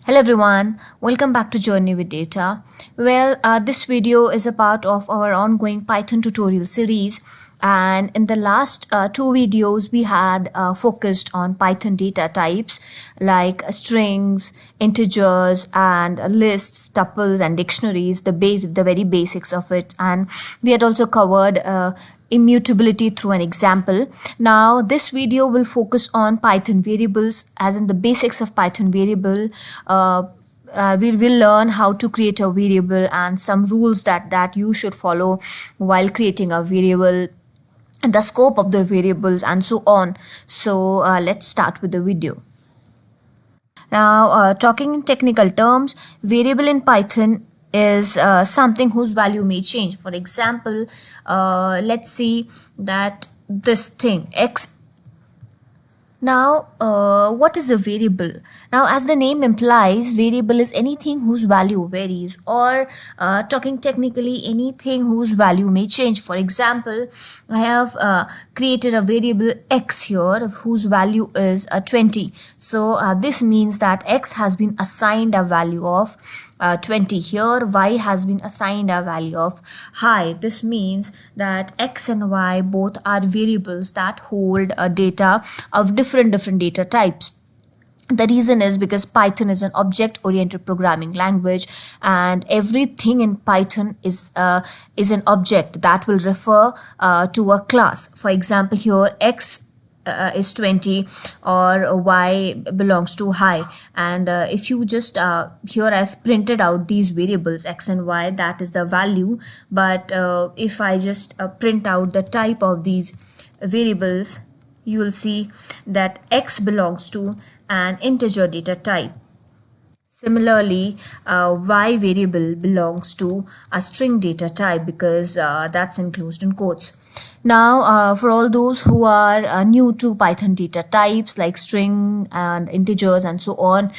Hello everyone, welcome back to Journey with Data. This video is a part of our ongoing Python tutorial series, and in the last two videos we had focused on Python data types like strings, integers, and lists, tuples, and dictionaries, the very basics of it, and we had also covered immutability through an example. Now this video will focus on Python variables, as in the basics of Python variable. We will learn how to create a variable and some rules that you should follow while creating a variable, the scope of the variables, and so on. So let's start with the video. Now, talking in technical terms, variable in Python is something whose value may change. For example, let's see that this thing x. Now, what is a variable? Now, as the name implies, variable is anything whose value varies, or talking technically, anything whose value may change. For example, I have created a variable x here whose value is 20. So this means that x has been assigned a value of 20. Here y has been assigned a value of high. This means that x and y both are variables that hold data of different data types. The reason is because Python is an object-oriented programming language, and everything in Python is an object that will refer to a class. For example, here x is 20 or y belongs to high, and if you just here I've printed out these variables x and y, that is the value. But if I just print out the type of these variables, you will see that x belongs to an integer data type. Similarly, y variable belongs to a string data type because that's enclosed in quotes. Now, for all those who are new to Python data types like string and integers and so on,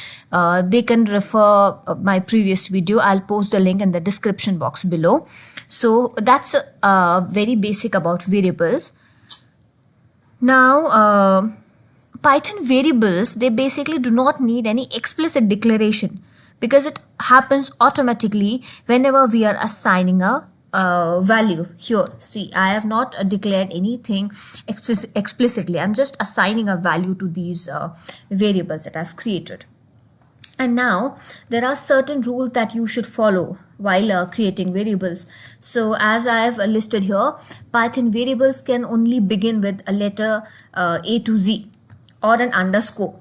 they can refer my previous video. I'll post the link in the description box below. So that's very basic about variables. Now, Python variables, they basically do not need any explicit declaration because it happens automatically whenever we are assigning a value. Here, see, I have not declared anything explicitly. I'm just assigning a value to these variables that I've created. And now there are certain rules that you should follow while creating variables. So as I have listed here, Python variables can only begin with a letter A to Z or an underscore.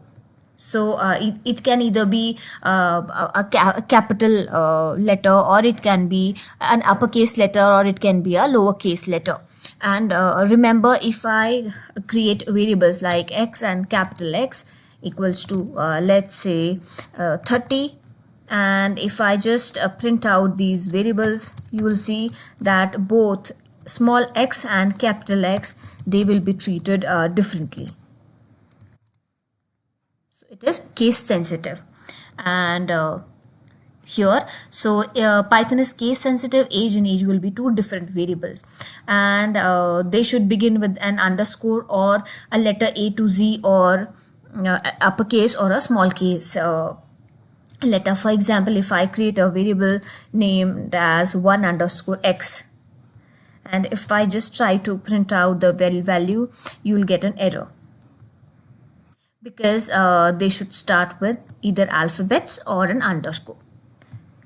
So it can either be a capital letter, or it can be an uppercase letter, or it can be a lowercase letter. And remember, if I create variables like x and capital X equals to let's say 30, and if I just print out these variables, you will see that both small x and capital X, they will be treated differently. So it is case sensitive. And here, so Python is case sensitive. Age and age will be two different variables, and they should begin with an underscore or a letter A to Z, or uppercase or a small case letter. For example, if I create a variable named as 1 underscore x, and if I just try to print out the value, you will get an error because they should start with either alphabets or an underscore.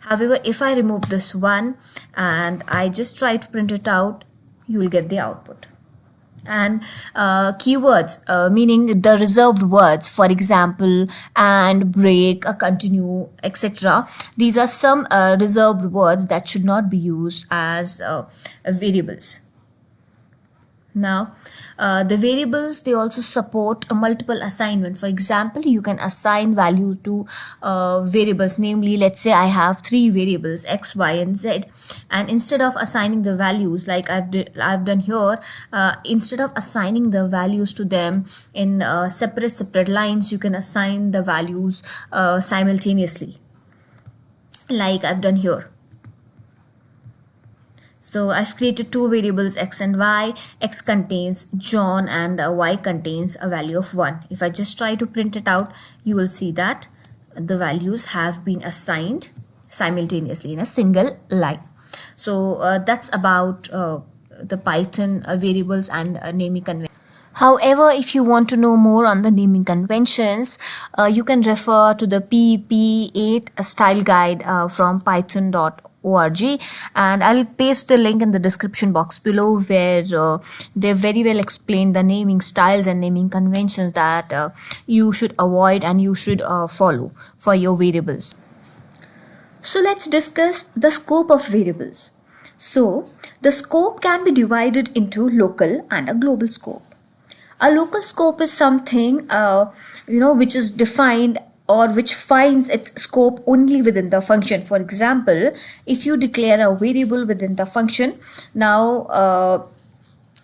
However, if I remove this one and I just try to print it out, you will get the output. And keywords, meaning the reserved words, for example, and, break, continue, etc. These are some reserved words that should not be used as variables. Now, the variables, they also support a multiple assignment. For example, you can assign value to variables, namely, let's say I have three variables x, y, and z, and instead of assigning the values like I've done here, instead of assigning the values to them in separate lines, you can assign the values simultaneously, like I've done here. So I've created two variables x and y. X contains John and y contains a value of 1. If I just try to print it out, you will see that the values have been assigned simultaneously in a single line. So that's about the Python variables and naming conventions. However, if you want to know more on the naming conventions, you can refer to the PP8 style guide from python.org, and I'll paste the link in the description box below, where they very well explain the naming styles and naming conventions that you should avoid and you should follow for your variables. So let's discuss the scope of variables. So the scope can be divided into local and a global scope. A local scope is something which is defined or which finds its scope only within the function. For example, if you declare a variable within the function, now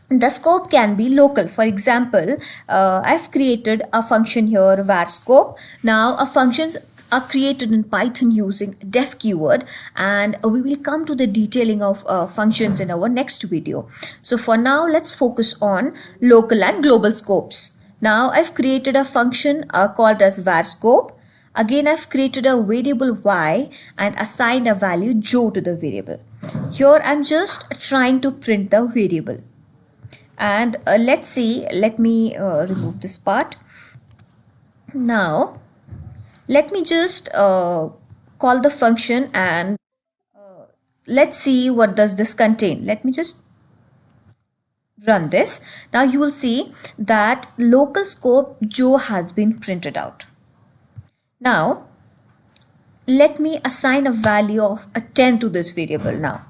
the scope can be local. For example, I've created a function here, var scope. Now a functions are created in Python using def keyword, and we will come to the detailing of functions in our next video. So for now, let's focus on local and global scopes. Now I've created a function called as var scope. Again, I've created a variable y and assigned a value Joe to the variable. Here I'm just trying to print the variable. And let's see, let me remove this part. Now let me just call the function, and let's see what does this contain. Let me just run this. Now you will see that local scope Joe has been printed out. Now let me assign a value of a 10 to this variable. Now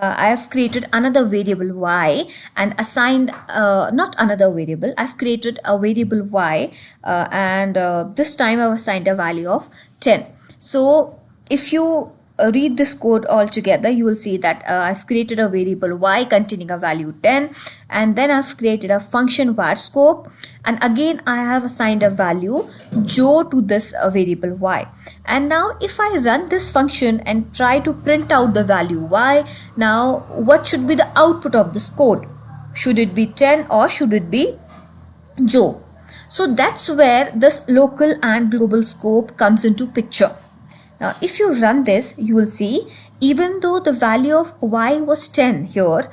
I have created another variable y and assigned not another variable, I've created a variable y and this time I've assigned a value of 10. So if you read this code all together, you will see that I've created a variable y containing a value 10, and then I've created a function var scope, and again I have assigned a value Joe to this variable y. And now if I run this function and try to print out the value y, now what should be the output of this code? Should it be 10 or should it be Joe? So that's where this local and global scope comes into picture. Now if you run this, you will see even though the value of y was 10 here,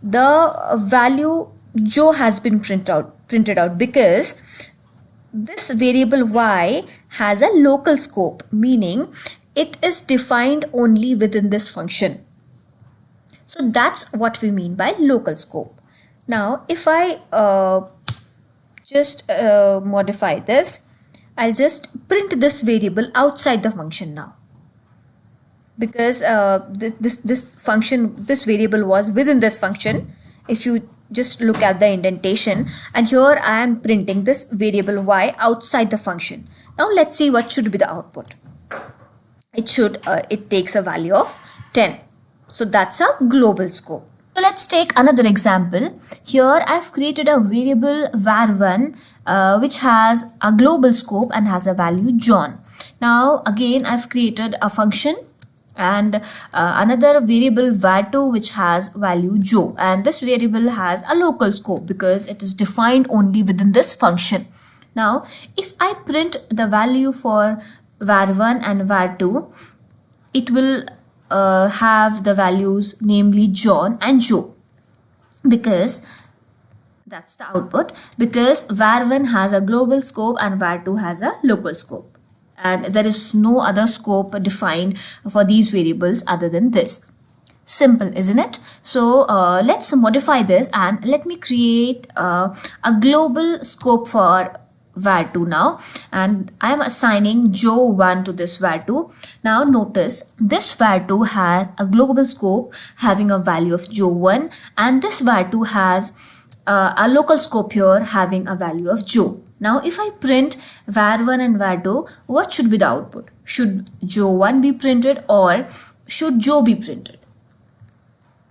the value Joe has been printed out because this variable y has a local scope, meaning it is defined only within this function. So that's what we mean by local scope. Now if I just modify this, I'll just print this variable outside the function now, because this variable was within this function. If you just look at the indentation, and here I am printing this variable y outside the function. Now let's see what should be the output. It takes a value of 10. So that's a global scope. So let's take another example. Here I've created a variable var1 which has a global scope and has a value John. Now again I've created a function and another variable var2 which has value Joe, and this variable has a local scope because it is defined only within this function. Now if I print the value for var1 and var2, it will have the values namely John and Joe, because that's the output, because var1 has a global scope and var2 has a local scope, and there is no other scope defined for these variables other than this. Simple, isn't it? So let's modify this and let me create a global scope for var2 now, and I am assigning Joe1 to this var2. Now notice this var2 has a global scope having a value of Joe1, and this var2 has a local scope here having a value of Joe. Now if I print var1 and var2, what should be the output? Should Joe1 be printed or should Joe be printed?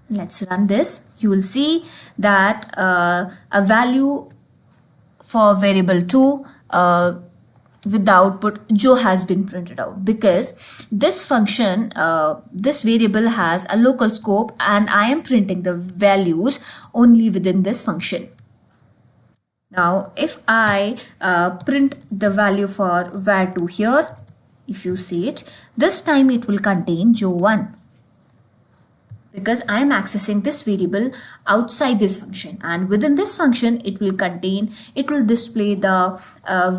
Let's run this. You will see that a value for variable 2 with the output Joe has been printed out, because this function, this variable has a local scope and I am printing the values only within this function. Now if I print the value for var2 here, if you see it, this time it will contain jo1, because I am accessing this variable outside this function, and within this function it will display the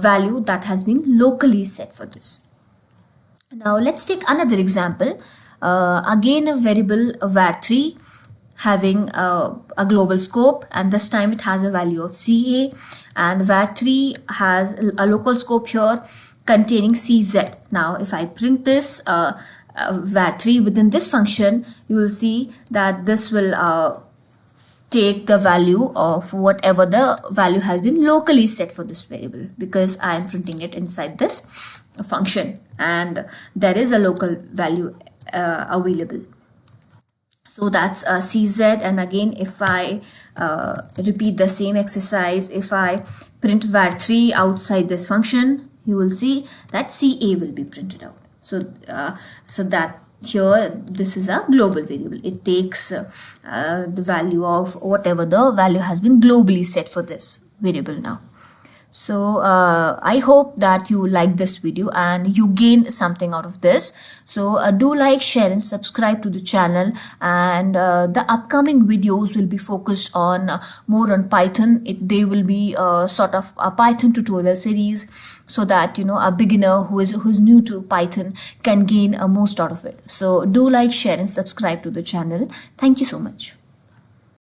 value that has been locally set for this. Now let's take another example. Again a variable var3 having a global scope, and this time it has a value of CA, and var3 has a local scope here containing CZ. Now if I print this var3 within this function, you will see that this will take the value of whatever the value has been locally set for this variable, because I am printing it inside this function and there is a local value available. So that's CZ. And again, if I repeat the same exercise, if I print var3 outside this function, you will see that CA will be printed out. So that here this is a global variable. It takes the value of whatever the value has been globally set for this variable now. So I hope that you like this video and you gain something out of this. So do like, share and subscribe to the channel, and the upcoming videos will be focused on more on Python. They will be sort of a Python tutorial series, so that a beginner who's new to Python can gain most out of it. So do like, share and subscribe to the channel. Thank you so much.